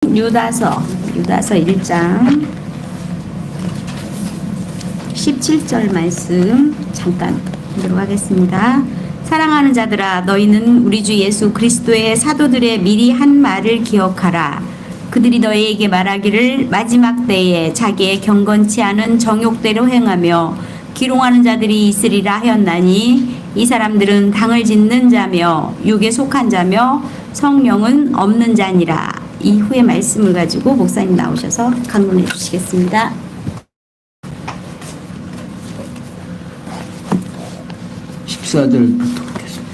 유다서 1장 17절 말씀 잠깐 보도록 하겠습니다. 사랑하는 자들아, 너희는 우리 주 예수 그리스도의 사도들의 미리 한 말을 기억하라. 그들이 너희에게 말하기를 마지막 때에 자기의 경건치 않은 정욕대로 행하며 기롱하는 자들이 있으리라 하였나니, 이 사람들은 당을 짓는 자며 육에 속한 자며 성령은 없는 자니라. 이후의 말씀을 가지고 목사님 나오셔서 강론해 주시겠습니다. 14절부터 보겠습니다.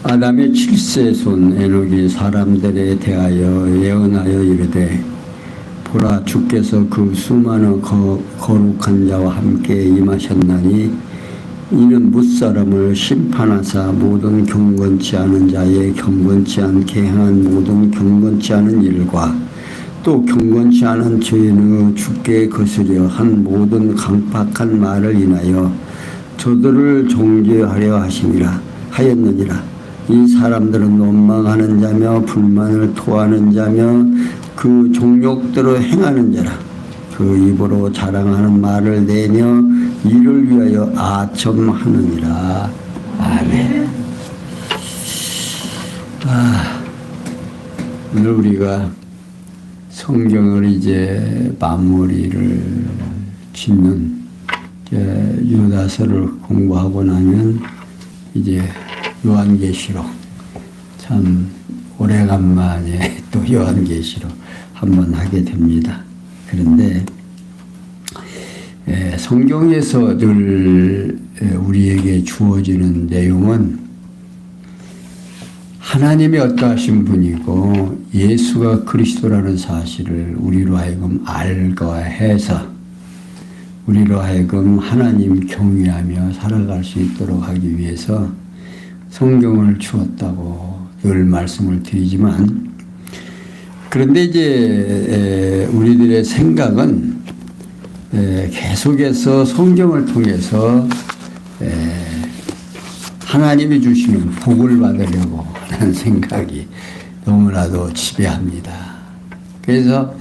아담의 7세 손 에녹이 사람들에 대하여 예언하여 이르되, 보라, 주께서 그 수많은 거룩한 자와 함께 임하셨나니 이는 뭇사람을 심판하사 모든 경건치 않은 자의 경건치 않게 행한 모든 경건치 않은 일과 또 경건치 않은 죄인의 주께 거스려 한 모든 강팍한 말을 인하여 저들을 정죄하려 하였느니라. 이 사람들은 원망하는 자며 불만을 토하는 자며 그 종욕대로 행하는 자라. 그 입으로 자랑하는 말을 내며 이를 위하여 아첨하느니라. 아멘. 오늘 우리가 성경을 이제 마무리를 짓는 유다서를 공부하고 나면 이제 요한계시록, 참 오래간만에 또 요한계시록 한번 하게 됩니다. 그런데 성경에서 늘 우리에게 주어지는 내용은 하나님이 어떠하신 분이고 예수가 그리스도라는 사실을 우리로 하여금 알게 해서 우리로 하여금 하나님 경외하며 살아갈 수 있도록 하기 위해서 성경을 주었다고 늘 말씀을 드리지만, 그런데 이제 우리들의 생각은 계속해서 성경을 통해서 하나님이 주시는 복을 받으려고 하는 생각이 너무나도 지배합니다. 그래서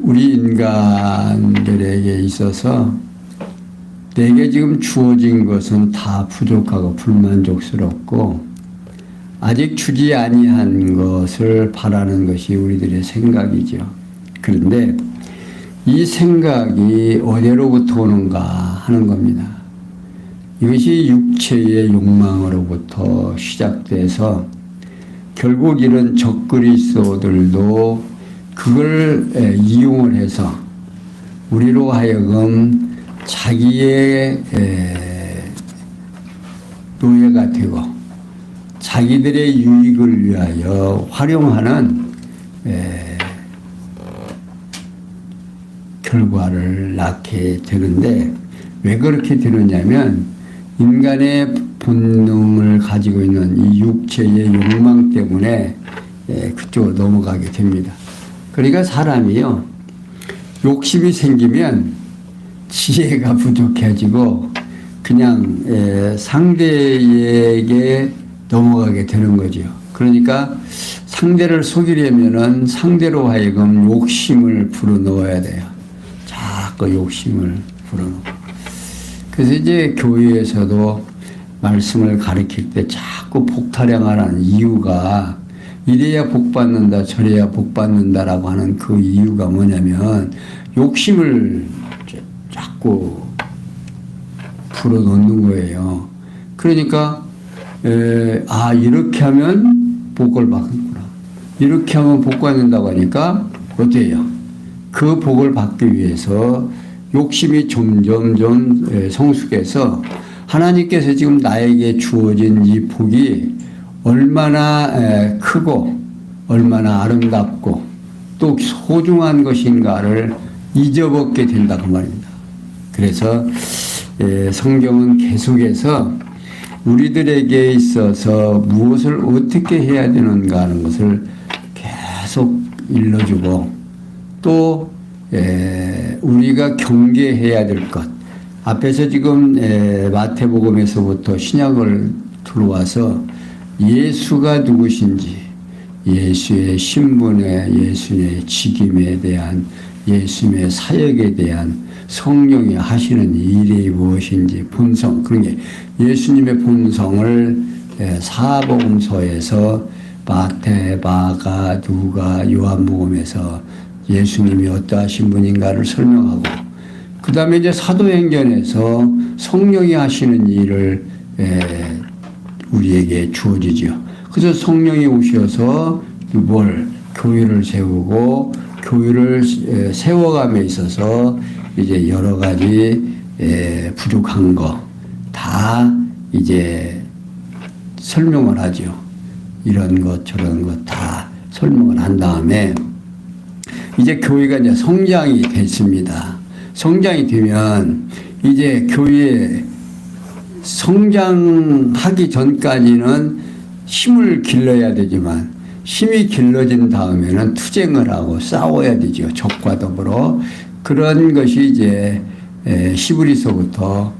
우리 인간들에게 있어서 내게 지금 주어진 것은 다 부족하고 불만족스럽고 아직 주지 아니한 것을 바라는 것이 우리들의 생각이죠. 그런데 이 생각이 어디로부터 오는가 하는 겁니다. 이것이 육체의 욕망으로부터 시작돼서 결국 이런 적그리스도들도 그걸 이용을 해서 우리로 하여금 자기의 노예가 되고 자기들의 유익을 위하여 활용하는 결과를 낳게 되는데, 왜 그렇게 되느냐면 인간의 본능을 가지고 있는 이 육체의 욕망 때문에 그쪽으로 넘어가게 됩니다. 그러니까 사람이요, 욕심이 생기면 지혜가 부족해지고 그냥 상대에게 넘어가게 되는 거죠. 그러니까 상대를 속이려면은 상대로 하여금 욕심을 불어넣어야 돼요. 자꾸 욕심을 불어넣고. 그래서 이제 교회에서도 말씀을 가르칠 때 자꾸 복타령하라는 이유가, 이래야 복 받는다, 저래야 복 받는다라고 하는 그 이유가 뭐냐면 욕심을 자꾸 불어넣는 거예요. 그러니까 이렇게 하면 복을 받는구나, 이렇게 하면 복 받는다고 하니까 어때요? 그 복을 받기 위해서 욕심이 점점 성숙해서 하나님께서 지금 나에게 주어진 이 복이 얼마나 크고 얼마나 아름답고 또 소중한 것인가를 잊어먹게 된다고 말입니다. 그래서 성경은 계속해서 우리들에게 있어서 무엇을 어떻게 해야 되는가 하는 것을 계속 일러주고, 또 우리가 경계해야 될 것, 앞에서 지금 마태복음에서부터 신약을 들어와서 예수가 누구신지, 예수의 신분에, 예수의 직임에 대한, 예수의 사역에 대한 성령이 하시는 일이 무엇인지 본성, 그런 게 예수님의 본성을 사복음서에서 마태, 마가, 누가, 요한복음에서 예수님이 어떠하신 분인가를 설명하고, 그 다음에 이제 사도행전에서 성령이 하시는 일을 우리에게 주어지죠. 그래서 성령이 오셔서 교회를 세우고, 교회를 세워감에 있어서 이제 여러 가지 부족한 거 다 이제 설명을 하죠. 이런 것 저런 것 다 설명을 한 다음에 이제 교회가 이제 성장이 됐습니다. 성장이 되면 이제 교회 성장하기 전까지는 힘을 길러야 되지만 힘이 길러진 다음에는 투쟁을 하고 싸워야 되죠. 적과 더불어. 그런 것이 이제 히브리서부터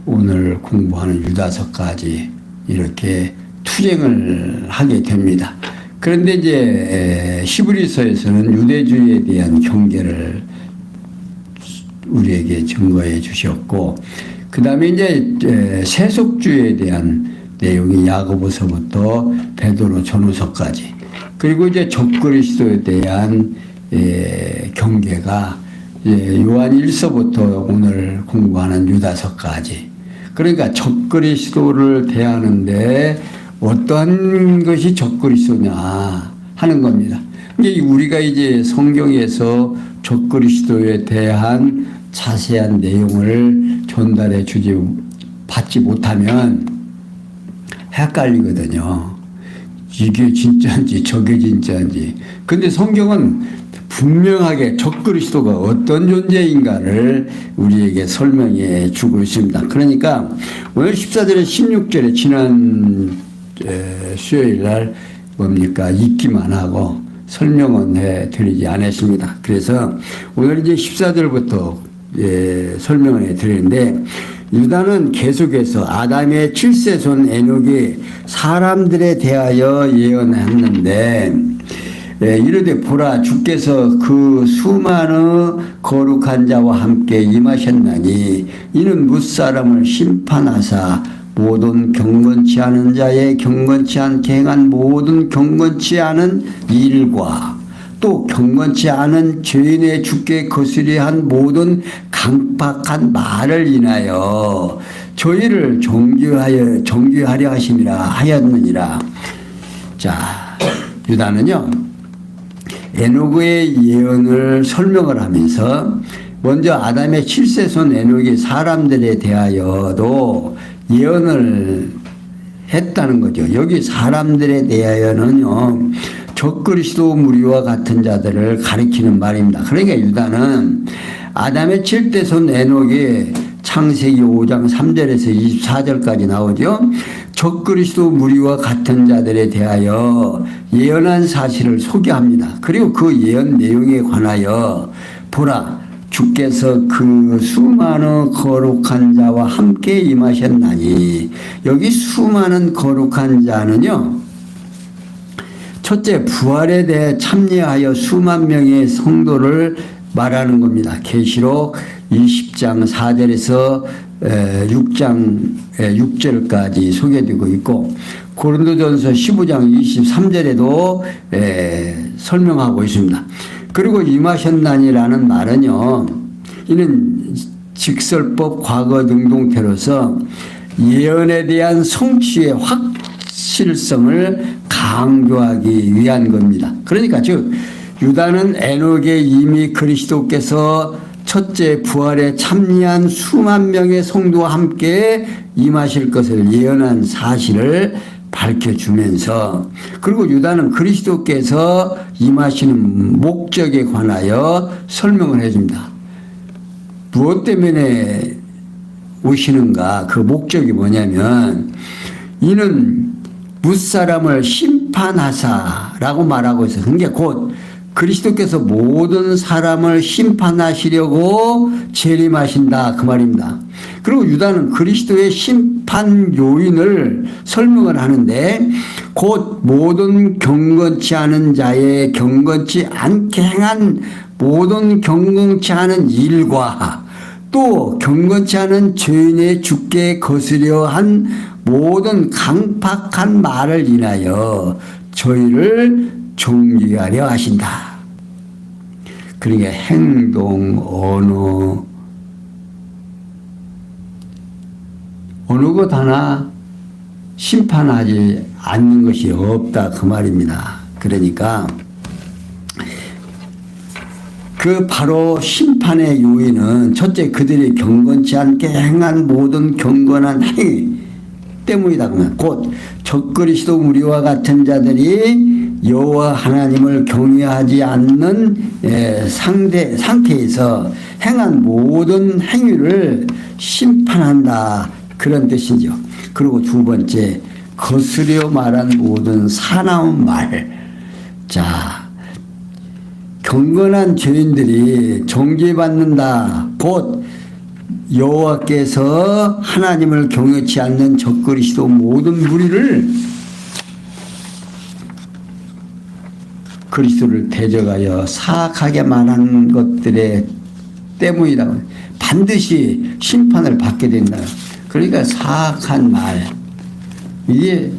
오늘 공부하는 유다서까지 이렇게 투쟁을 하게 됩니다. 그런데 이제 히브리서에서는 유대주의에 대한 경계를 우리에게 증거해 주셨고, 그 다음에 이제 세속주의에 대한 내용이 야고보서부터 베드로 전후서까지, 그리고 이제 적그리스도에 대한 경계가 요한 1서부터 오늘 공부하는 유다서까지. 그러니까 적그리스도를 대하는데 어떤 것이 적그리스도냐 하는 겁니다. 이게 우리가 이제 성경에서 적그리스도에 대한 자세한 내용을 전달해 받지 못하면 헷갈리거든요. 이게 진짜인지 저게 진짜인지. 근데 성경은 분명하게 적그리스도가 어떤 존재인가를 우리에게 설명해 주고 있습니다. 그러니까 오늘 14절에 16절에 지난 수요일 날 뭡니까? 읽기만 하고 설명은 해 드리지 않았습니다. 그래서 오늘 이제 14절부터 설명을 해 드리는데, 유다는 계속해서 아담의 7세손 에녹이 사람들에 대하여 예언했는데, 이르되 보라, 주께서 그 수많은 거룩한 자와 함께 임하셨나니 이는 뭇사람을 심판하사 모든 경건치 않은 자의 경건치 않게 행한 모든 경건치 않은 일과 또 경건치 않은 죄인의 주께 거스리한 모든 강팍한 말을 인하여 저희를 정죄하려 하였느니라. 자, 유다는요, 에녹의 예언을 설명을 하면서 먼저 아담의 7세손 에녹이 사람들에 대하여도 예언을 했다는 거죠. 여기 사람들에 대하여는요, 적그리스도 무리와 같은 자들을 가리키는 말입니다. 그러니까 유다는 아담의 7세손 에녹이 창세기 5장 3절에서 24절까지 나오죠. 적그리스도 무리와 같은 자들에 대하여 예언한 사실을 소개합니다. 그리고 그 예언 내용에 관하여 보라, 주께서 그 수많은 거룩한 자와 함께 임하셨나니, 여기 수많은 거룩한 자는요, 첫째 부활에 대해 참여하여 수만 명의 성도를 말하는 겁니다. 계시록 20장 4절에서 6장 6절까지 소개되고 있고, 고린도전서 15장 23절에도 설명하고 있습니다. 그리고 임하셨나니라는 말은요, 이는 직설법 과거 능동태로서 예언에 대한 성취의 확실성을 강조하기 위한 겁니다. 그러니까 즉 유다는 에녹에 이미 그리스도께서 첫째 부활에 참여한 수만 명의 성도와 함께 임하실 것을 예언한 사실을 밝혀주면서, 그리고 유다는 그리스도께서 임하시는 목적에 관하여 설명을 해줍니다. 무엇 때문에 오시는가, 그 목적이 뭐냐면, 이는 뭇사람을 심판하사라고 말하고 있어요. 그게 곧 그리스도께서 모든 사람을 심판하시려고 재림하신다 그 말입니다. 그리고 유다는 그리스도의 심판 요인을 설명을 하는데 곧 모든 경건치 않은 자의 경건치 않게 행한 모든 경건치 않은 일과 또 경건치 않은 죄인의 죽게 거스려 한 모든 강팍한 말을 인하여 저희를 존귀하려 하신다. 그러니까 행동, 어느 것 하나 심판하지 않는 것이 없다 그 말입니다. 그러니까 그 바로 심판의 요인은 첫째 그들이 경건치 않게 행한 모든 경건한 행위 때문이다. 그러면 곧 적그리스도 무리와 같은 자들이 여호와 하나님을 경외하지 않는 상태에서 행한 모든 행위를 심판한다 그런 뜻이죠. 그리고 두 번째 거스려 말한 모든 사나운 말. 자, 경건한 죄인들이 정죄받는다. 곧 여호와께서 하나님을 경외치 않는 적그리스도 모든 무리를 그리스도를 대적하여 사악하게 말한 것들의 때문이라고 반드시 심판을 받게 된다. 그러니까 사악한 말, 이게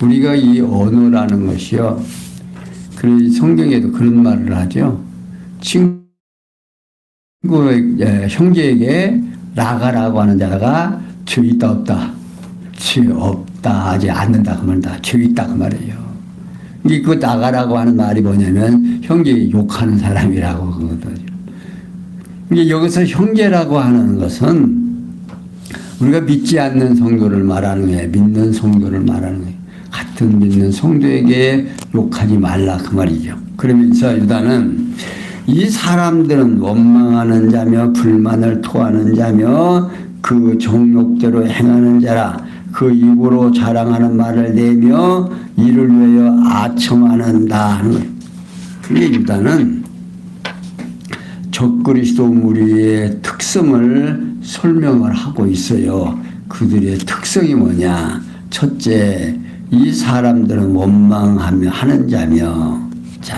우리가 이 언어라는 것이요. 그래서 성경에도 그런 말을 하죠. 형제에게 나가라고 하는 자가 죄 있다 없다. 죄 없다 하지 않는다 그 말이다. 죄 있다 그 말이에요. 이게 그 나가라고 하는 말이 뭐냐면 형제 욕하는 사람이라고 그거거든요. 이게 여기서 형제라고 하는 것은 우리가 믿지 않는 성도를 말하는 거예요. 믿는 성도를 말하는 거예요. 같은 믿는 성도에게 욕하지 말라 그 말이죠. 그러면서 유다는 이 사람들은 원망하는 자며 불만을 토하는 자며 그 정욕대로 행하는 자라. 그 입으로 자랑하는 말을 내며 이를 위하여 아첨하는다 하는 거예요. 그게 유다는 적그리스도 무리의 특성을 설명을 하고 있어요. 그들의 특성이 뭐냐? 첫째, 이 사람들은 원망하며 하는 자며, 자,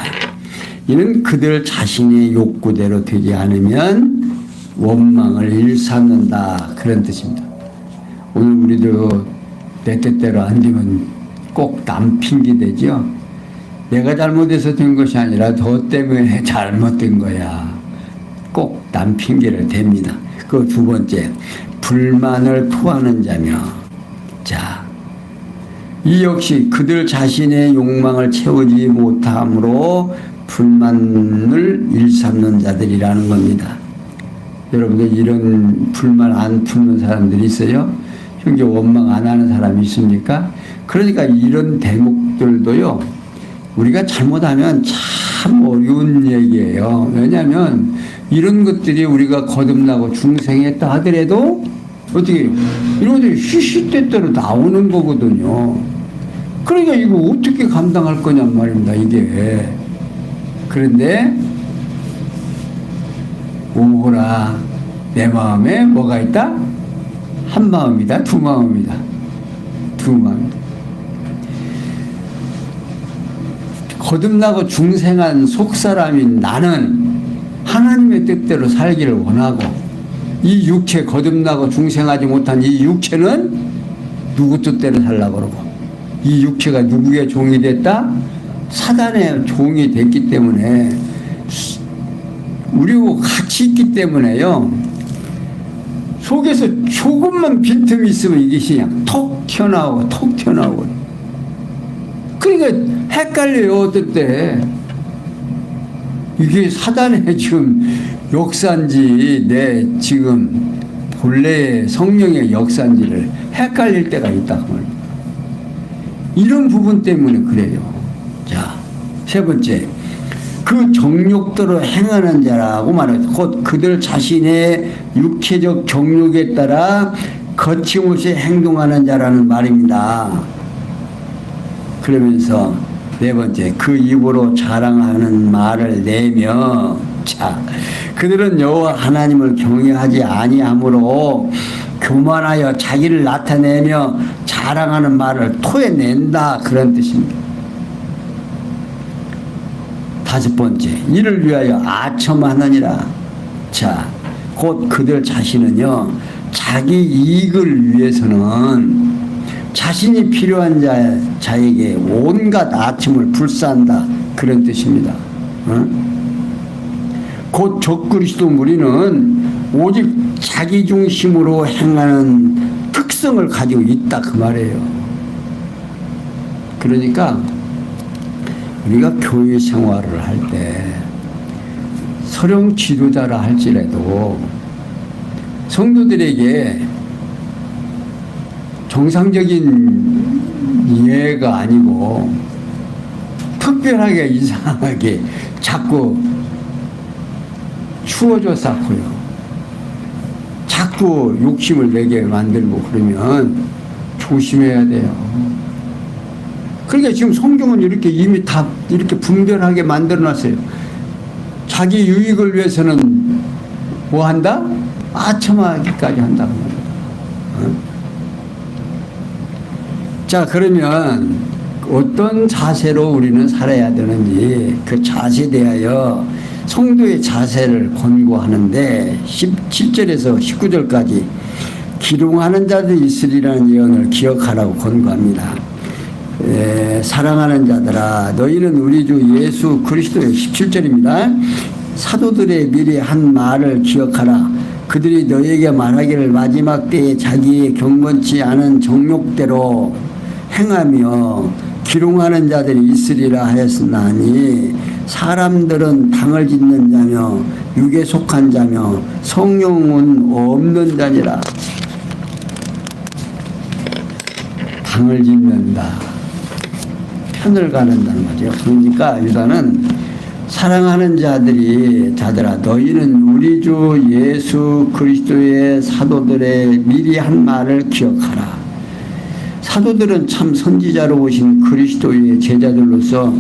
이는 그들 자신의 욕구대로 되지 않으면 원망을 일삼는다 그런 뜻입니다. 오늘 우리도 내 뜻대로 안 되면 꼭 남 핑계 대죠. 내가 잘못해서 된 것이 아니라 너 때문에 잘못된 거야. 꼭 남 핑계를 댑니다. 그 두 번째, 불만을 토하는 자며, 자, 이 역시 그들 자신의 욕망을 채우지 못함으로 불만을 일삼는 자들이라는 겁니다. 여러분들 이런 불만 안 품는 사람들이 있어요? 형제 원망 안 하는 사람이 있습니까? 그러니까 이런 대목들도요, 우리가 잘못하면 참 어려운 얘기예요. 왜냐하면 이런 것들이 우리가 거듭나고 중생했다 하더라도 어떻게 해요? 이런 것들이 시시때때로 나오는 거거든요. 그러니까 이거 어떻게 감당할 거냔 말입니다, 이게. 그런데 오호라 내 마음에 뭐가 있다? 한 마음이다, 두 마음이다. 두 마음이다. 거듭나고 중생한 속사람인 나는 하나님의 뜻대로 살기를 원하고, 이 육체 거듭나고 중생하지 못한 이 육체는 누구 뜻대로 살라고 그러고, 이 육체가 누구의 종이 됐다? 사단의 종이 됐기 때문에, 우리하고 같이 있기 때문에요, 속에서 조금만 빈틈이 있으면 이게 그냥 톡 튀어나오고 톡 튀어나오고. 그러니까 헷갈려요. 어떨 때 이게 사단의 지금 역사인지 내 지금 본래의 성령의 역사인지를 헷갈릴 때가 있다 그 말이에요. 이런 부분 때문에 그래요. 자, 세 번째, 그 정욕대로 행하는 자라고 말해요. 곧 그들 자신의 육체적 정욕에 따라 거침없이 행동하는 자라는 말입니다. 그러면서 네 번째, 그 입으로 자랑하는 말을 내며, 자, 그들은 여호와 하나님을 경외하지 아니하므로 교만하여 자기를 나타내며 자랑하는 말을 토해낸다, 그런 뜻입니다. 다섯 번째, 이를 위하여 아첨하느니라. 자, 곧 그들 자신은요, 자기 이익을 위해서는 자신이 필요한 자에게 온갖 아첨을 불사한다, 그런 뜻입니다. 곧 적그리스도 무리는 오직 자기 중심으로 행하는 특성을 가지고 있다, 그 말이에요. 그러니까 우리가 교회 생활을 할 때 서령 지도자라 할지라도 성도들에게 정상적인 이해가 아니고 특별하게 이상하게 자꾸 추워져 쌓고요, 자꾸 욕심을 내게 만들고 그러면 조심해야 돼요. 그러니까 지금 성경은 이렇게 이미 다 이렇게 분별하게 만들어 놨어요. 자기 유익을 위해서는 뭐 한다? 아첨하기까지 한다고 합니다. 자, 그러면 어떤 자세로 우리는 살아야 되는지 그 자세에 대하여 성도의 자세를 권고하는데 17절에서 19절까지 기롱하는 자들이 있으리라는 예언을 기억하라고 권고합니다. 사랑하는 자들아, 너희는 우리 주 예수 그리스도의 17절입니다. 사도들의 미리 한 말을 기억하라. 그들이 너희에게 말하기를 마지막 때에 자기의 경건치 않은 정욕대로 행하며 기롱하는 자들이 있으리라 하였으나니 사람들은 당을 짓는 자며 육에 속한 자며 성령은 없는 자니라. 당을 짓는다, 편을 가는다는 거죠. 그러니까 유다는 사랑하는 자들아, 너희는 우리 주 예수 그리스도의 사도들의 미리 한 말을 기억하라. 사도들은 참 선지자로 오신 그리스도의 제자들로서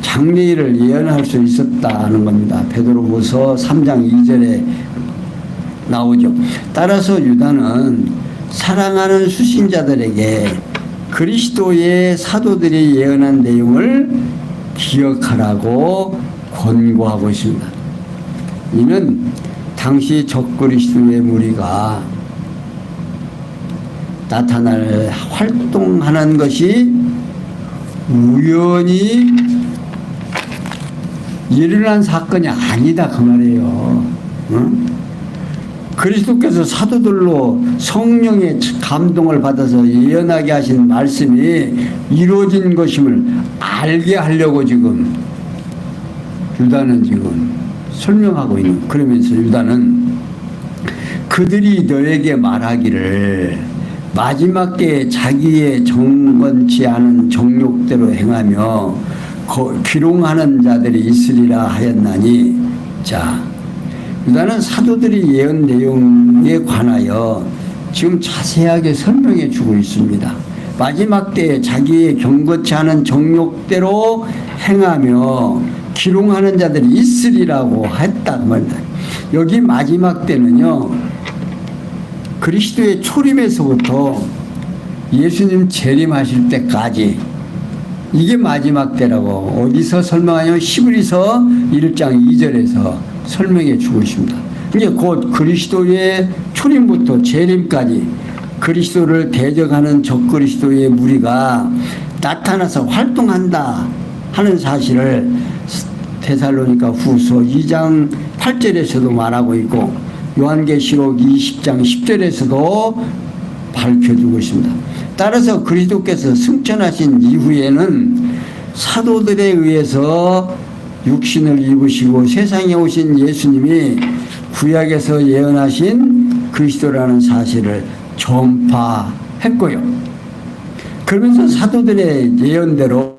장래일을 예언할 수 있었다는 겁니다. 베드로후서 3장 2절에 나오죠. 따라서 유다는 사랑하는 수신자들에게 그리스도의 사도들이 예언한 내용을 기억하라고 권고하고 있습니다. 이는 당시 적그리스도의 무리가 나타날 활동하는 것이 우연히 일어난 사건이 아니다, 그 말이에요. 응? 그리스도께서 사도들로 성령의 감동을 받아서 예언하게 하신 말씀이 이루어진 것임을 알게 하려고 지금 유다는 지금 설명하고 있는. 그러면서 유다는 그들이 너에게 말하기를 마지막 때에 자기의 정건치 않은 정욕대로 행하며 기롱하는 자들이 있으리라 하였나니. 자, 유다는 사도들이 예언 내용에 관하여 지금 자세하게 설명해 주고 있습니다. 마지막 때에 자기의 경건치 않은 정욕대로 행하며 기롱하는 자들이 있으리라고 했다, 그 말이다. 여기 마지막 때는요, 그리스도의 초림에서부터 예수님 재림하실 때까지, 이게 마지막 때라고 어디서 설명하냐면 히브리서 1장 2절에서 설명해 주고 있습니다. 이제 곧 그리스도의 초림부터 재림까지 그리스도를 대적하는 적그리스도의 무리가 나타나서 활동한다 하는 사실을 데살로니가 후서 2장 8절에서도 말하고 있고 요한계시록 20장 10절에서도 밝혀주고 있습니다. 따라서 그리스도께서 승천하신 이후에는 사도들에 의해서 육신을 입으시고 세상에 오신 예수님이 구약에서 예언하신 그리스도라는 사실을 전파했고요. 그러면서 사도들의 예언대로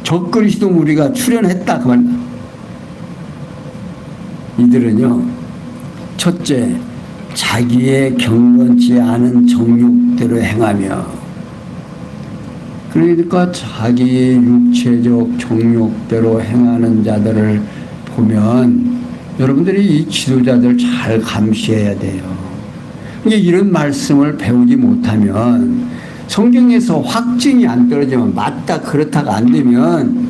적그리스도 무리가 출현했다, 그 말입니다. 이들은요, 첫째, 자기의 경건치 않은 정욕대로 행하며, 그러니까 자기 육체적 정욕대로 행하는 자들을 보면 여러분들이 이 지도자들 잘 감시해야 돼요. 이게 이런 말씀을 배우지 못하면 성경에서 확증이 안 떨어지면 맞다 그렇다가 안 되면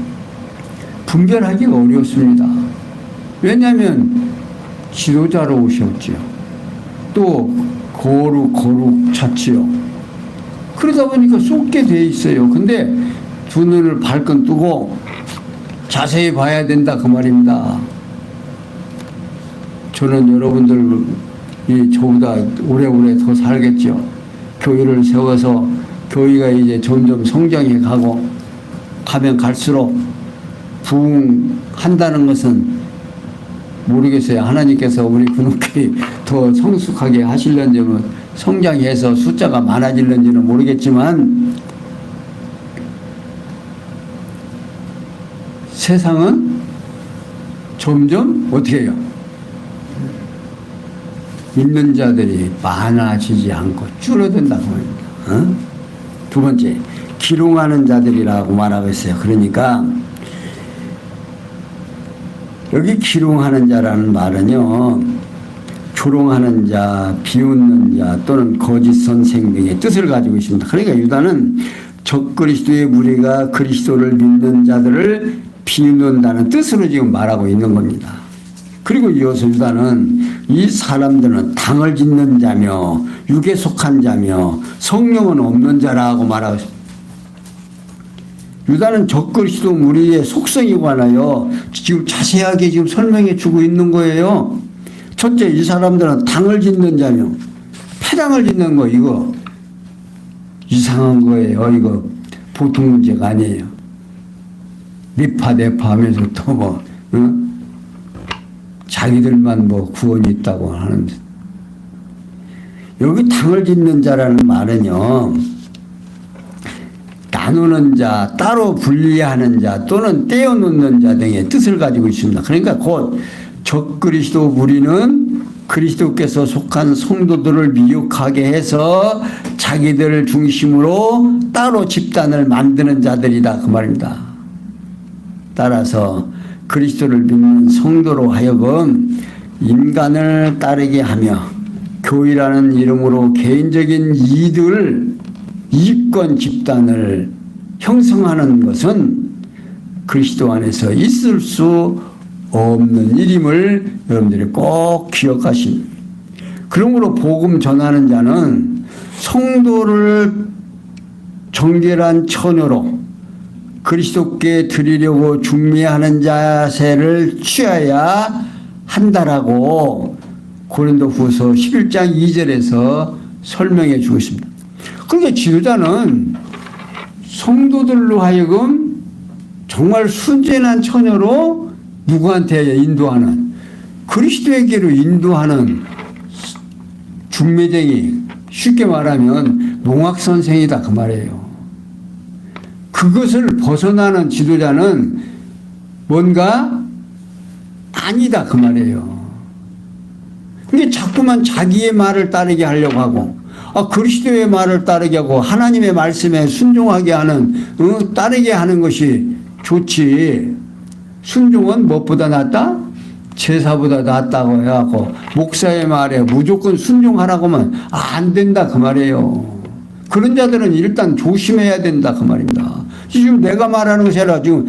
분별하기가 어렵습니다. 왜냐하면 지도자로 오셨지요. 또 거룩 찾지요. 그러다 보니까 쏟게 돼 있어요. 근데 두 눈을 발끈 뜨고 자세히 봐야 된다 그 말입니다. 저는 여러분들이 저보다 오래오래 더 살겠죠. 교회를 세워서 교회가 이제 점점 성장해 가면 갈수록 부흥한다는 것은 모르겠어요. 하나님께서 우리 군옥교회 더 성숙하게 하시려는지 성장해서 숫자가 많아질는지는 모르겠지만 세상은 점점 어떻게 해요? 믿는 자들이 많아지지 않고 줄어든다고 합니다. 어? 두 번째, 기롱하는 자들이라고 말하고 있어요. 그러니까 여기 기롱하는 자라는 말은요, 조롱하는 자, 비웃는 자 또는 거짓 선생 등의 뜻을 가지고 있습니다. 그러니까 유다는 적그리스도의 무리가 그리스도를 믿는 자들을 비웃는다는 뜻으로 지금 말하고 있는 겁니다. 그리고 이어서 유다는 이 사람들은 당을 짓는 자며 육에 속한 자며 성령은 없는 자라고 말하고 있습니다. 유다는 적그리스도 무리의 속성에 관하여 지금 자세하게 지금 설명해 주고 있는 거예요. 첫째, 이 사람들은 당을 짓는 자며, 패당을 짓는 거, 이거 이상한 거예요. 이거 보통 문제가 아니에요. 내파 하면서 또 뭐, 자기들만 뭐 구원이 있다고 하는데. 여기 당을 짓는 자라는 말은요, 나누는 자, 따로 분리하는 자 또는 떼어놓는 자 등의 뜻을 가지고 있습니다. 그러니까 곧 적그리스도 무리는 그리스도께서 속한 성도들을 미혹하게 해서 자기들을 중심으로 따로 집단을 만드는 자들이다 그 말입니다. 따라서 그리스도를 믿는 성도로 하여금 인간을 따르게 하며 교회라는 이름으로 개인적인 이익권 집단을 형성하는 것은 그리스도 안에서 있을 수 없는 일임을 여러분들이 꼭 기억하십니다. 그러므로 복음 전하는 자는 성도를 정결한 처녀로 그리스도께 드리려고 준비하는 자세를 취해야 한다라고 고린도후서 11장 2절에서 설명해 주고 있습니다. 그러니까 지도자는 성도들로 하여금 정말 순전한 처녀로 누구한테 인도하는, 그리스도에게로 인도하는 중매쟁이, 쉽게 말하면 농학선생이다 그 말이에요. 그것을 벗어나는 지도자는 뭔가 아니다 그 말이에요. 근데 자꾸만 자기의 말을 따르게 하려고 하고, 그리스도의 말을 따르게 하고 하나님의 말씀에 순종하게 하는, 따르게 하는 것이 좋지. 순종은 무엇보다 낫다? 제사보다 낫다고 해갖고 목사의 말에 무조건 순종하라고 하면 안 된다 그 말이에요. 그런 자들은 일단 조심해야 된다 그 말입니다. 지금 내가 말하는 것이 아니라 지금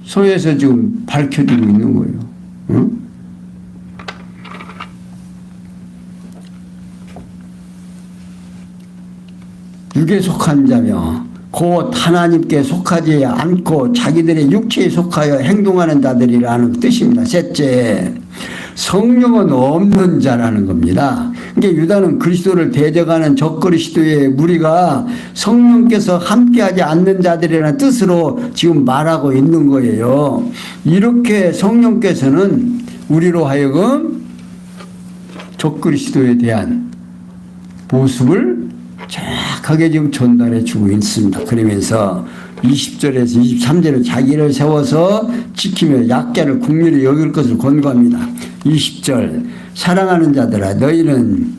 유다서에서 지금 밝혀지고 있는 거예요. 응? 육에 속한 자며 곧 하나님께 속하지 않고 자기들의 육체에 속하여 행동하는 자들이라는 뜻입니다. 셋째, 성령은 없는 자라는 겁니다. 그러니까 유다는 그리스도를 대적하는 적그리스도의 무리가 성령께서 함께하지 않는 자들이라는 뜻으로 지금 말하고 있는 거예요. 이렇게 성령께서는 우리로 하여금 적그리스도에 대한 모습을 정확하게 지금 전달해 주고 있습니다. 그러면서 20절에서 23절에 자기를 세워서 지키며 약자를 국률이 여길 것을 권고합니다. 20절, 사랑하는 자들아 너희는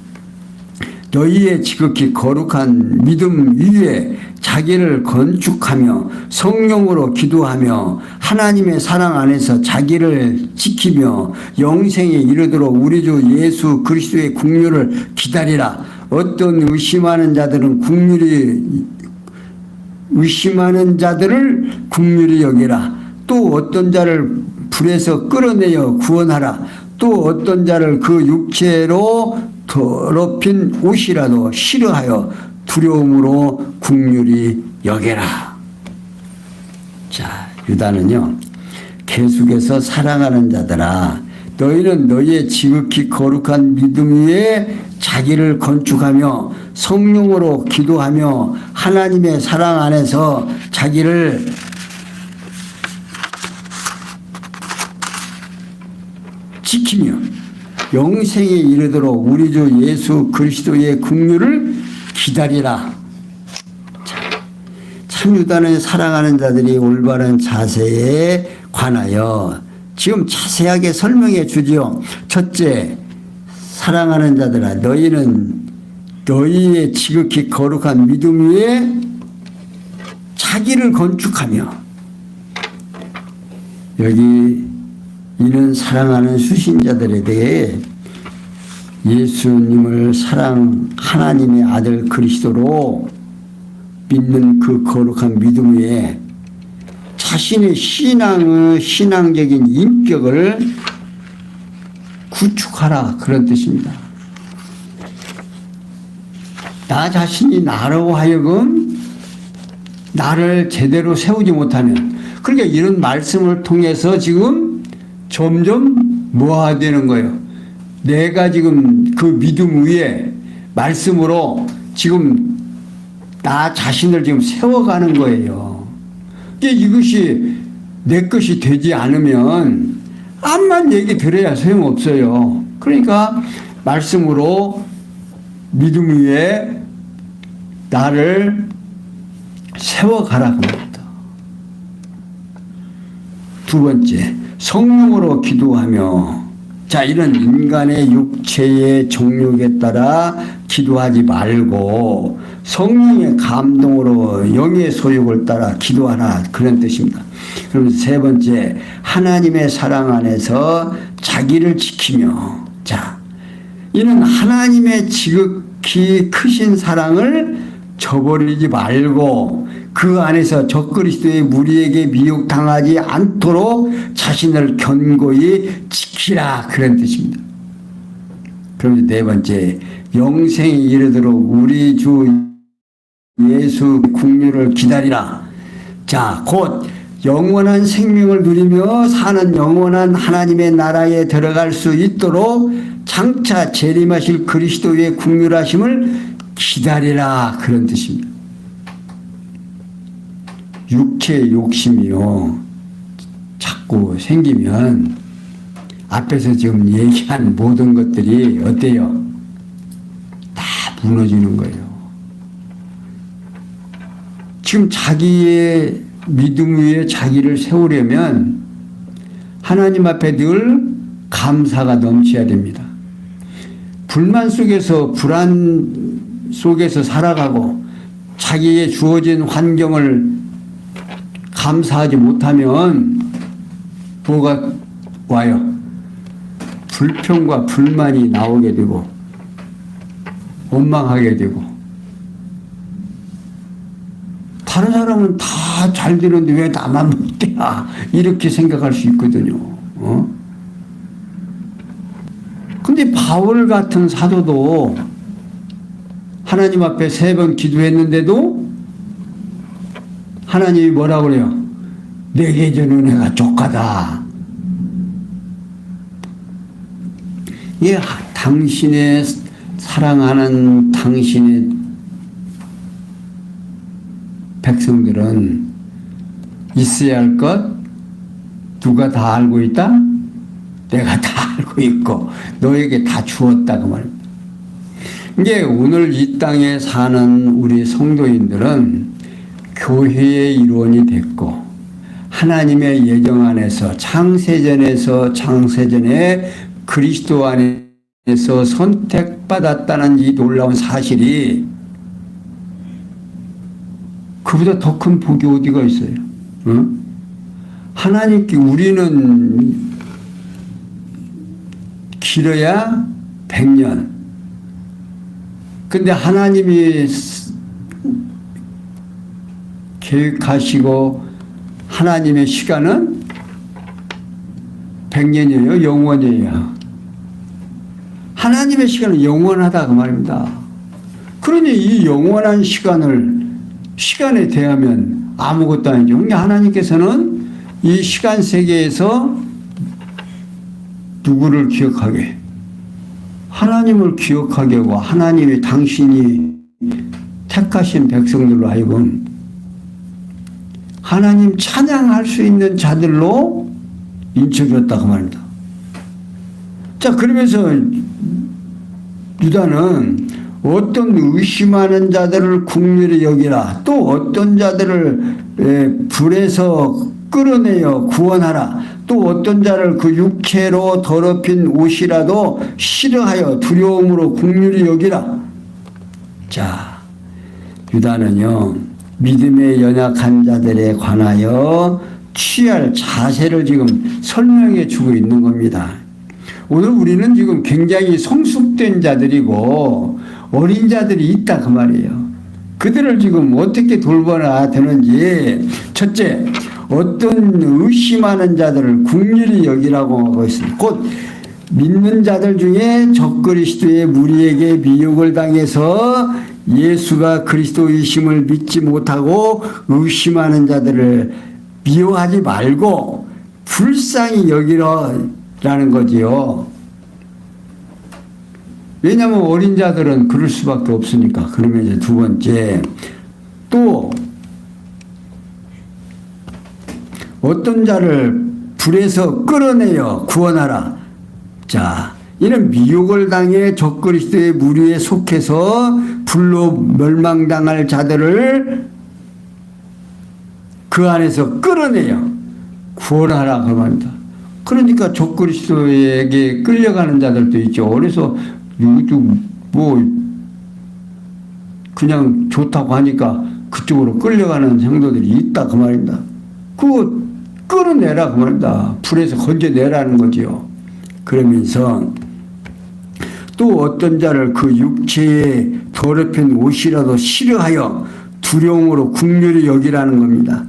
너희의 지극히 거룩한 믿음 위에 자기를 건축하며 성령으로 기도하며 하나님의 사랑 안에서 자기를 지키며 영생에 이르도록 우리 주 예수 그리스도의 국류를 기다리라. 어떤 의심하는 자들을 국률이 여기라. 또 어떤 자를 불에서 끌어내어 구원하라. 또 어떤 자를 그 육체로 더럽힌 옷이라도 싫어하여 두려움으로 국률이 여겨라. 자, 유다는요, 계속해서 사랑하는 자들아, 너희는 너희의 지극히 거룩한 믿음 위에 자기를 건축하며 성령으로 기도하며 하나님의 사랑 안에서 자기를 지키며 영생에 이르도록 우리 주 예수 그리스도의 국류를 기다리라. 참 유다는 사랑하는 자들이 올바른 자세에 관하여 지금 자세하게 설명해 주지요. 첫째, 사랑하는 자들아, 너희는 너희의 지극히 거룩한 믿음 위에 자기를 건축하며, 여기 이는 사랑하는 수신자들에 대해 예수님을 하나님의 아들 그리스도로 믿는 그 거룩한 믿음 위에 자신의 신앙적인 인격을 구축하라, 그런 뜻입니다. 나 자신이 나로 하여금 나를 제대로 세우지 못하면, 그러니까 이런 말씀을 통해서 지금 점점 뭐하되는 거예요? 내가 지금 그 믿음 위에 말씀으로 지금 나 자신을 지금 세워가는 거예요. 이것이 내 것이 되지 않으면 암만 얘기 들어야 소용없어요. 그러니까 말씀으로 믿음 위에 나를 세워가라고 합니다. 두 번째, 성령으로 기도하며, 자, 이런 인간의 육체의 정욕에 따라 기도하지 말고 성령의 감동으로 영의 소욕을 따라 기도하라, 그런 뜻입니다. 그럼 세 번째, 하나님의 사랑 안에서 자기를 지키며, 자, 이는 하나님의 지극히 크신 사랑을 저버리지 말고 그 안에서 적그리스도의 무리에게 미혹당하지 않도록 자신을 견고히 지키라, 그런 뜻입니다. 그럼 네 번째, 영생에 이르도록 우리 주 예수 국류를 기다리라. 자, 곧 영원한 생명을 누리며 사는 영원한 하나님의 나라에 들어갈 수 있도록 장차 재림하실 그리스도의 국률하심을 기다리라, 그런 뜻입니다. 육체의 욕심이요, 자꾸 생기면 앞에서 지금 얘기한 모든 것들이 어때요? 다 무너지는 거예요. 지금 자기의 믿음 위에 자기를 세우려면 하나님 앞에 늘 감사가 넘쳐야 됩니다. 불만 속에서, 불안 속에서 살아가고 자기의 주어진 환경을 감사하지 못하면 뭐가 와요? 불평과 불만이 나오게 되고 원망하게 되고, 다른 사람은 다 잘 되는데 왜 나만 못 돼? 이렇게 생각할 수 있거든요. 근데 바울 같은 사도도 하나님 앞에 3번 기도했는데도 하나님이 뭐라고 그래요? 내게 준 은혜가 족하다. 예, 당신의 사랑하는 당신의 백성들은 있어야 할 것 누가 다 알고 있다? 내가 다 알고 있고 너에게 다 주었다고 말입니다. 이게 오늘 이 땅에 사는 우리 성도인들은 교회의 일원이 됐고 하나님의 예정 안에서 창세전에 그리스도 안에 에서 선택받았다는 이 놀라운 사실이 그보다 더 큰 복이 어디가 있어요? 하나님께 우리는 길어야 100년. 근데 하나님이 계획하시고 하나님의 시간은 100년이에요? 영원이에요? 하나님의 시간은 영원하다 그 말입니다. 그러니 이 영원한 시간에 대하면 아무것도 아니죠. 그러니까 하나님께서는 이 시간 세계에서 누구를 기억하게? 하나님을 기억하게 하고 하나님이 당신이 택하신 백성들로 하여금 하나님 찬양할 수 있는 자들로 인쳐줬다 그 말입니다. 자, 그러면서 유다는 어떤 의심하는 자들을 국률히 여기라, 또 어떤 자들을 불에서 끌어내어 구원하라, 또 어떤 자를 그 육체로 더럽힌 옷이라도 싫어하여 두려움으로 국률히 여기라. 자, 유다는요 믿음에 연약한 자들에 관하여 취할 자세를 지금 설명해 주고 있는 겁니다. 오늘 우리는 지금 굉장히 성숙된 자들이고 어린 자들이 있다 그 말이에요. 그들을 지금 어떻게 돌봐야 되는지, 첫째, 어떤 의심하는 자들을 국률히 여기라고 하고 있습니다. 곧 믿는 자들 중에 적그리스도의 무리에게 미혹을 당해서 예수가 그리스도이심을 믿지 못하고 의심하는 자들을 미워하지 말고 불쌍히 여기라는 거지요. 왜냐하면 어린 자들은 그럴 수밖에 없으니까. 그러면 이제 두 번째, 또 어떤 자를 불에서 끌어내어 구원하라. 자, 이는 미혹을 당해 적그리스도의 무리에 속해서 불로 멸망당할 자들을 그 안에서 끌어내어 구원하라 그 말입니다. 그러니까 적그리스도에게 끌려가는 자들도 있죠. 그래서 뭐 그냥 좋다고 하니까 그쪽으로 끌려가는 성도들이 있다 그 말입니다. 그거 끌어내라 그 말입니다. 불에서 건져내라는 거지요. 그러면서 또 어떤 자를 그 육체에 더럽힌 옷이라도 싫어하여 두려움으로 국률히 여기라는 겁니다.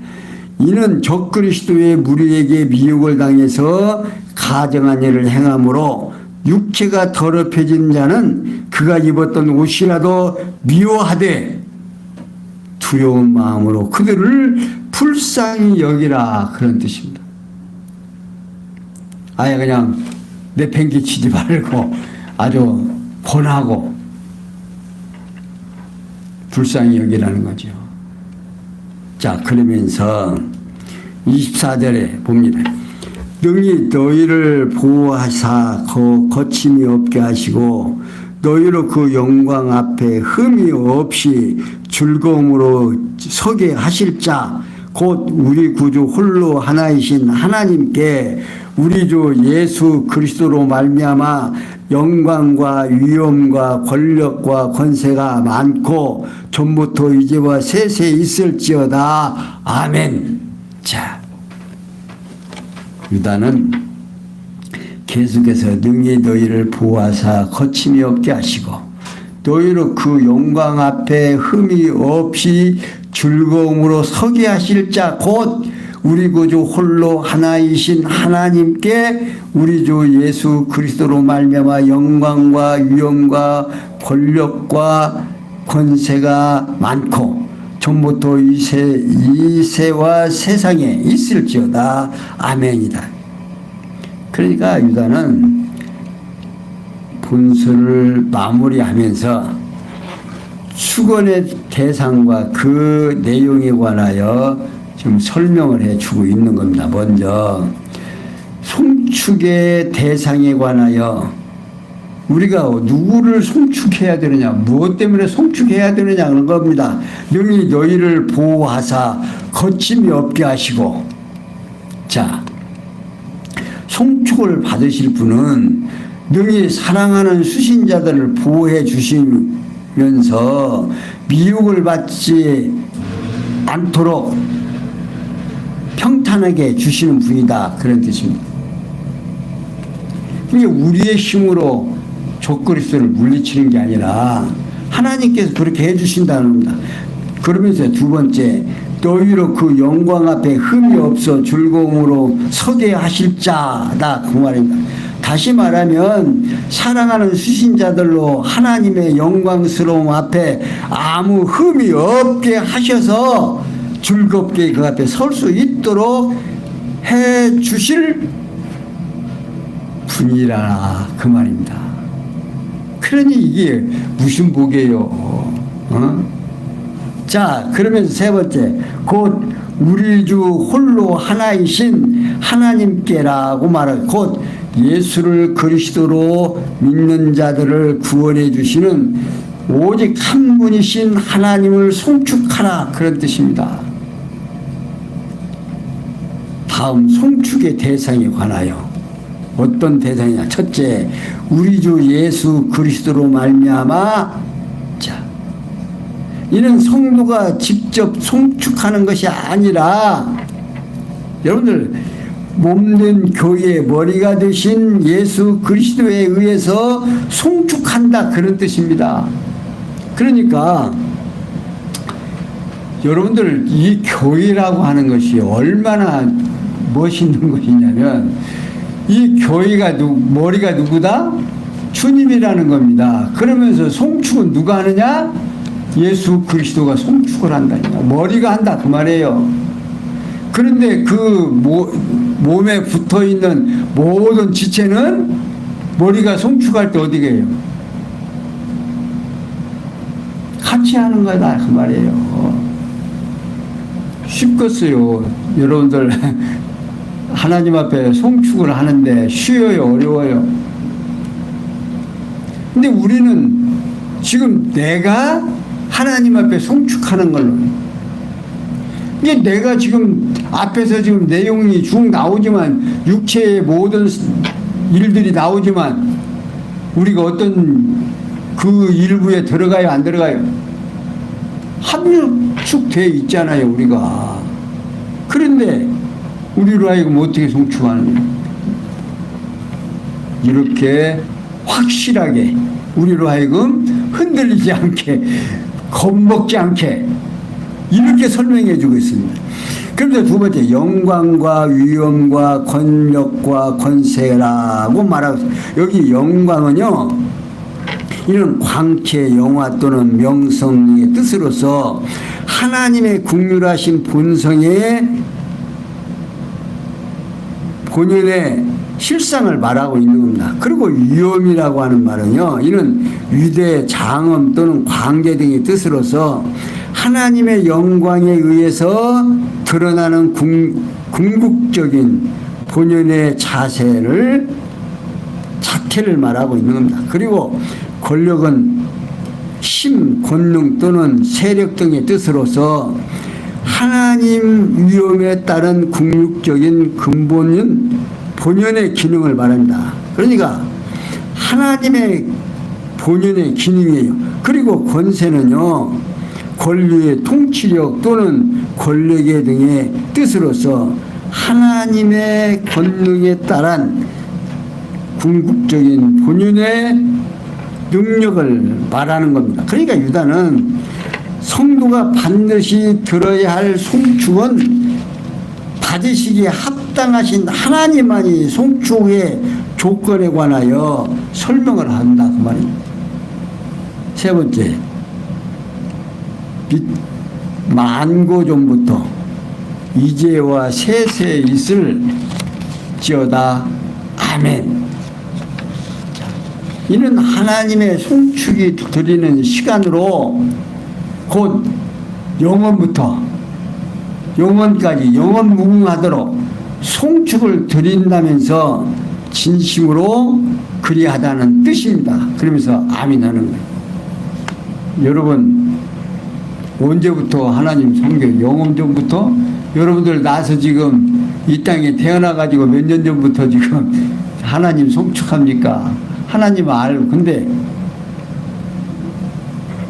이는 적그리스도의 무리에게 미혹을 당해서 가정한 일을 행함으로 육체가 더럽혀진 자는 그가 입었던 옷이라도 미워하되 두려운 마음으로 그들을 불쌍히 여기라, 그런 뜻입니다. 아예 그냥 내팽개치지 말고 아주 권하고 불쌍히 여기라는 거죠. 자, 그러면서 24절에 봅니다. 능히 너희를 보호하사 거침이 없게 하시고 너희로 그 영광 앞에 흠이 없이 즐거움으로 서게 하실 자 곧 우리 구주 홀로 하나이신 하나님께 우리 주 예수 그리스도로 말미암아 영광과 위엄과 권력과 권세가 많고 전부터 이제와 세세 있을지어다. 아멘. 자, 유다는 계속해서 능히 너희를 보호하사 거침이 없게 하시고 너희로 그 영광 앞에 흠이 없이 즐거움으로 서게 하실 자 곧 우리 구주 홀로 하나이신 하나님께 우리 주 예수 그리스도로 말미암아 영광과 위엄과 권력과 권세가 많고 전부터 이세와 세상에 있을지어다. 아멘이다. 그러니까 유다는 본서를 마무리하면서 축원의 대상과 그 내용에 관하여 지금 설명을 해주고 있는 겁니다. 먼저 송축의 대상에 관하여 우리가 누구를 송축해야 되느냐, 무엇 때문에 송축해야 되느냐 그런 겁니다. 능히 너희를 보호하사 거침이 없게 하시고, 자, 송축을 받으실 분은 능히 사랑하는 수신자들을 보호해 주시면서 미혹을 받지 않도록 평탄하게 주시는 분이다, 그런 뜻입니다. 이게 우리의 힘으로 적그리스도를 물리치는 게 아니라 하나님께서 그렇게 해주신다는 겁니다. 그러면서 두 번째, 너희로 그 영광 앞에 흠이 없어 즐거움으로 서게 하실 자다, 그 말입니다. 다시 말하면 사랑하는 수신자들로 하나님의 영광스러움 앞에 아무 흠이 없게 하셔서 즐겁게 그 앞에 설 수 있도록 해 주실 분이라, 그 말입니다. 그러니 이게 무슨 복이에요? 자, 그러면 세 번째, 곧 우리 주 홀로 하나이신 하나님께라고 말할, 곧 예수를 그리스도로 믿는 자들을 구원해 주시는 오직 한 분이신 하나님을 송축하라, 그런 뜻입니다. 다음 송축의 대상에 관하여 어떤 대상이냐? 첫째, 우리 주 예수 그리스도로 말미암아. 자, 이는 성도가 직접 송축하는 것이 아니라 여러분들 몸된 교회의 머리가 되신 예수 그리스도에 의해서 송축한다, 그런 뜻입니다. 그러니까 여러분들 이 교회라고 하는 것이 얼마나 멋있는 것이냐면, 이 교회가 머리가 누구다? 주님이라는 겁니다. 그러면서 송축은 누가 하느냐? 예수 그리스도가 송축을 한다니까. 머리가 한다, 그 말이에요. 그런데 그 몸에 붙어 있는 모든 지체는 머리가 송축할 때 어디게 해요? 같이 하는 거다, 그 말이에요. 쉽겠어요. 여러분들 하나님 앞에 송축을 하는데 쉬워요, 어려워요? 근데 우리는 지금 내가 하나님 앞에 송축하는 걸로, 이게 내가 지금 앞에서 지금 내용이 쭉 나오지만, 육체의 모든 일들이 나오지만, 우리가 어떤 그 일부에 들어가요, 안 들어가요? 합력축돼 있잖아요, 우리가. 그런데 우리로 하여금 어떻게 송축하느냐? 이렇게 확실하게 우리로 하여금 흔들리지 않게, 겁먹지 않게 이렇게 설명해 주고 있습니다. 그런데 두 번째, 영광과 위엄과 권력과 권세라고 말하고 있습니다. 여기 영광은요, 이런 광채, 영화 또는 명성의 뜻으로서 하나님의 국률하신 본연의 실상을 말하고 있는 겁니다. 그리고 위엄이라고 하는 말은요, 이는 위대, 장엄 또는 광대 등의 뜻으로서 하나님의 영광에 의해서 드러나는 궁극적인 본연의 자태를 말하고 있는 겁니다. 그리고 권력은 힘, 권능 또는 세력 등의 뜻으로서 하나님 위엄에 따른 궁극적인 본연의 기능을 말합니다. 그러니까 하나님의 본연의 기능이에요. 그리고 권세는요, 권리의 통치력 또는 권력의 등의 뜻으로서 하나님의 권능에 따른 궁극적인 본연의 능력을 말하는 겁니다. 그러니까 유다는 성도가 반드시 들어야 할 송축은 받으시기에 합당하신 하나님만이 송축의 조건에 관하여 설명을 한다, 그 말입니다. 세 번째, 만고 전부터 이제와 세세 있을지어다. 아멘. 이는 하나님의 송축이 드리는 시간으로 곧 영원부터 영원까지 영원무궁하도록 송축을 드린다면서 진심으로 그리하다는 뜻입니다. 그러면서 아멘 하는 거예요. 여러분, 언제부터 하나님 성경, 영원 전부터? 여러분들 나서 지금 이 땅에 태어나가지고 몇 년 전부터 지금 하나님 송축합니까? 하나님 알고. 근데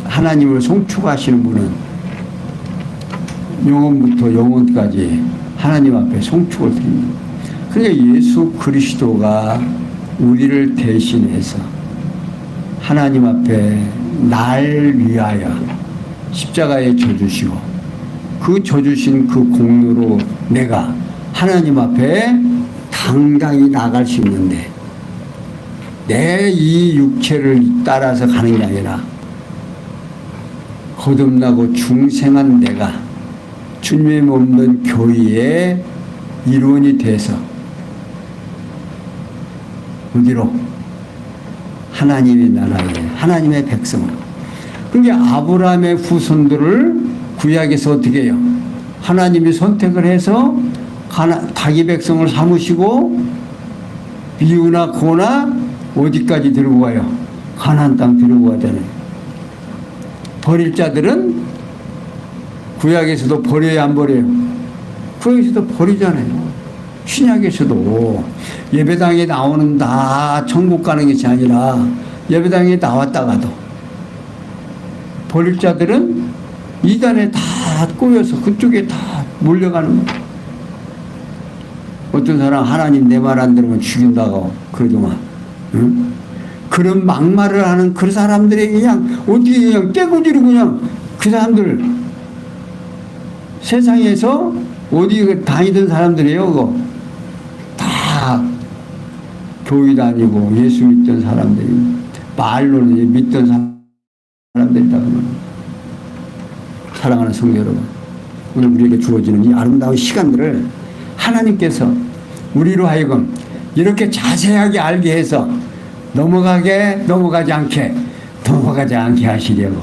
하나님을 송축하시는 분은 영원부터 영원까지 하나님 앞에 송축을 드립니다. 그러니까 예수 그리스도가 우리를 대신해서 하나님 앞에 날 위하여 십자가에 져주시고 그 져주신 그 공로로 내가 하나님 앞에 당당히 나갈 수 있는데 내 이 육체를 따라서 가는 게 아니라 거듭나고 중생한 내가 주님의 몸된 교회의 일원이 돼서 어디로? 하나님의 나라에 하나님의 백성으로. 그러니까 아브라함의 후손들을 구약에서 어떻게 해요? 하나님이 선택을 해서 자기 백성을 삼으시고 비유나 고나 어디까지 들고 가요? 가나안 땅 들고 가잖아요. 버릴 자들은 구약에서도 버려야 안 버려요? 구약에서도 버리잖아요. 신약에서도 예배당에 나오는 다 천국 가는 것이 아니라 예배당에 나왔다가도 버릴 자들은 이단에 다 꼬여서 그쪽에 다 몰려가는 거예요. 어떤 사람 하나님 내 말 안 들으면 죽인다고 그러더만. 응? 그런 막말을 하는 그 사람들이 그냥 어떻게 그냥 깨구지로 그냥 그 사람들 세상에서 어디 다니던 사람들이에요. 그거 다 교회 다니고 예수 믿던 사람들이 말로는 믿던 사람들이다. 사랑하는 성도 여러분, 오늘 우리에게 주어지는 이 아름다운 시간들을 하나님께서 우리로 하여금 이렇게 자세하게 알게 해서 넘어가지 않게 하시려고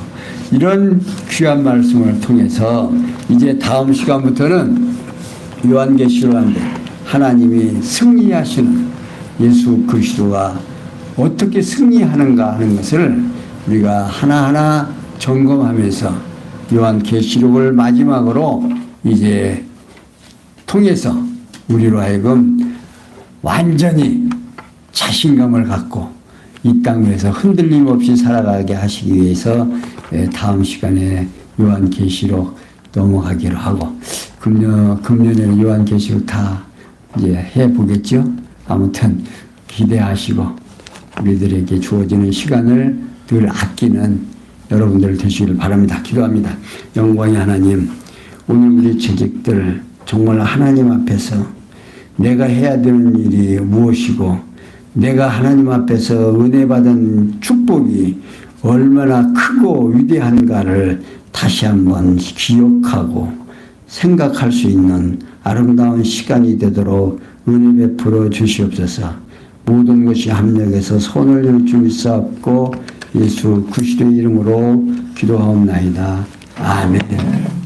이런 귀한 말씀을 통해서 이제 다음 시간부터는 요한계시록인데 하나님이 승리하시는 예수 그리스도가 어떻게 승리하는가 하는 것을 우리가 하나하나 점검하면서 요한계시록을 마지막으로 이제 통해서 우리로 하여금 완전히 자신감을 갖고 이 땅에서 흔들림 없이 살아가게 하시기 위해서 다음 시간에 요한계시록 넘어가기로 하고 금년에는 요한계시록 다 이제 해보겠죠. 아무튼 기대하시고 우리들에게 주어지는 시간을 늘 아끼는 여러분들 되시기를 바랍니다. 기도합니다. 영광의 하나님, 오늘 우리 재직들 정말 하나님 앞에서 내가 해야 되는 일이 무엇이고 내가 하나님 앞에서 은혜 받은 축복이 얼마나 크고 위대한가를 다시 한번 기억하고 생각할 수 있는 아름다운 시간이 되도록 은혜 베풀어 주시옵소서. 모든 것이 합력해서 손을 열 줄 있사옵고 예수 그리스도의 이름으로 기도하옵나이다. 아멘.